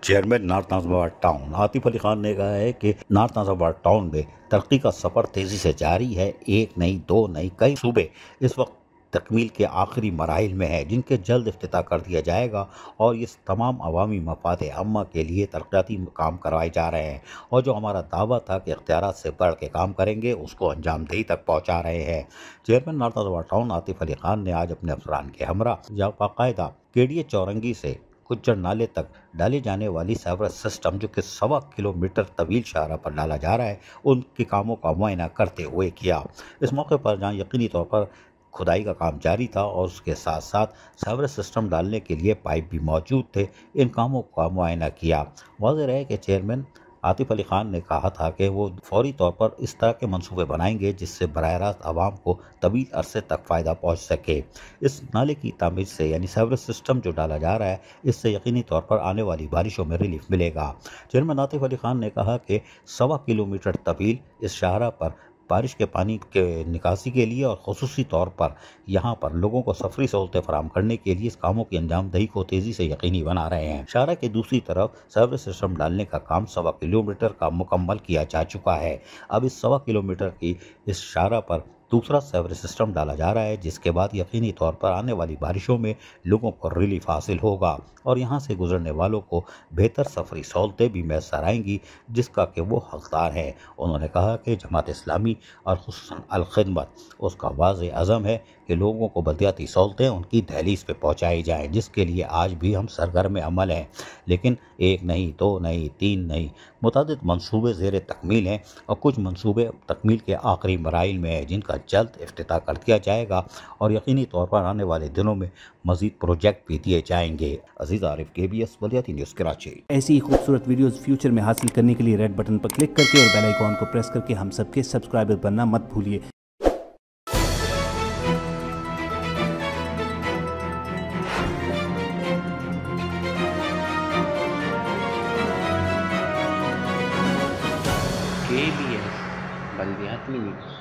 Chairman north norms آباد town Atif Ali Khan نے کہا ہے کہ نارتھ نازم آباد ٹاؤن میں ترقی کا سفر تیزی سے جاری ہے۔ ایک نہیں، دو نہیں، کئی صوبے اس وقت تکمیل کے آخری مراحل میں ہیں، جن کے جلد افتتاح کر دیا جائے گا، اور یہ تمام عوامی مفاد عامہ کے لیے ترقیاتی کام کروائے جا رہے ہیں، اور جو ہمارا دعویٰ تھا کہ اختیارات سے بڑھ کے کام کریں گے، اس کو انجام دہی تک پہنچا رہے ہیں۔ چیئرمین نارتھ نازم آباد ٹاؤن عاطف علی خان نے آج اپنے افسران کے ہمراہ یا باقاعدہ کیڈیے چورنگی سے کچر نالے تک ڈالے جانے والی سیوریج سسٹم، جو کہ 1.25 کلومیٹر طویل شاہراہ پر ڈالا جا رہا ہے، ان کے کاموں کا معائنہ کرتے ہوئے کیا۔ اس موقع پر جہاں یقینی طور پر کھدائی کا کام جاری تھا اور اس کے ساتھ ساتھ سیوریج سسٹم ڈالنے کے لیے پائپ بھی موجود تھے، ان کاموں کا معائنہ کیا۔ واضح رہے کہ چیئرمین عاطف علی خان نے کہا تھا کہ وہ فوری طور پر اس طرح کے منصوبے بنائیں گے جس سے براہ راست عوام کو طویل عرصے تک فائدہ پہنچ سکے۔ اس نالے کی تعمیر سے یعنی سیوریج سسٹم جو ڈالا جا رہا ہے، اس سے یقینی طور پر آنے والی بارشوں میں ریلیف ملے گا۔ چیئرمین عاطف علی خان نے کہا کہ 1.25 کلومیٹر طویل اس شاہراہ پر بارش کے پانی کے نکاسی کے لیے اور خصوصی طور پر یہاں پر لوگوں کو سفری سہولتیں فراہم کرنے کے لیے اس کاموں کی انجام دہی کو تیزی سے یقینی بنا رہے ہیں۔ شاہراہ کے دوسری طرف سیوریج سسٹم ڈالنے کا کام 1.25 کلومیٹر کا مکمل کیا جا چکا ہے۔ اب اس 1.25 کلومیٹر کی اس شاہراہ پر دوسرا سیوریج سسٹم ڈالا جا رہا ہے، جس کے بعد یقینی طور پر آنے والی بارشوں میں لوگوں کو ریلیف حاصل ہوگا اور یہاں سے گزرنے والوں کو بہتر سفری سہولتیں بھی میسر آئیں گی، جس کا کہ وہ حقدار ہیں۔ انہوں نے کہا کہ جماعت اسلامی اور خصوصاً الخدمت اس کا واضح عزم ہے کہ لوگوں کو بلدیاتی سہولتیں ان کی دہلیز پہ پہنچائی جائیں، جس کے لیے آج بھی ہم سرگرم عمل ہیں، لیکن ایک نہیں، دو نہیں، تین نہیں، متعدد منصوبے زیر تکمیل ہیں اور کچھ منصوبے تکمیل کے آخری مراحل میں ہیں، جن کا جلد افتتاح کر دیا جائے گا اور یقینی طور پر آنے والے دنوں میں مزید پروجیکٹ بھی دیے جائیں گے۔ عزیز عارف، KBS بلدیاتی نیوز کراچی۔ ایسی ہی خوبصورت ویڈیوز فیوچر میں حاصل کرنے کے لیے ریڈ بٹن پر کلک کر کے اور بیل آئیکن کو پریس کر کے ہم سب کے سبسکرائبر بننا مت بھولیے۔ KBS بلدیاتی نیوز۔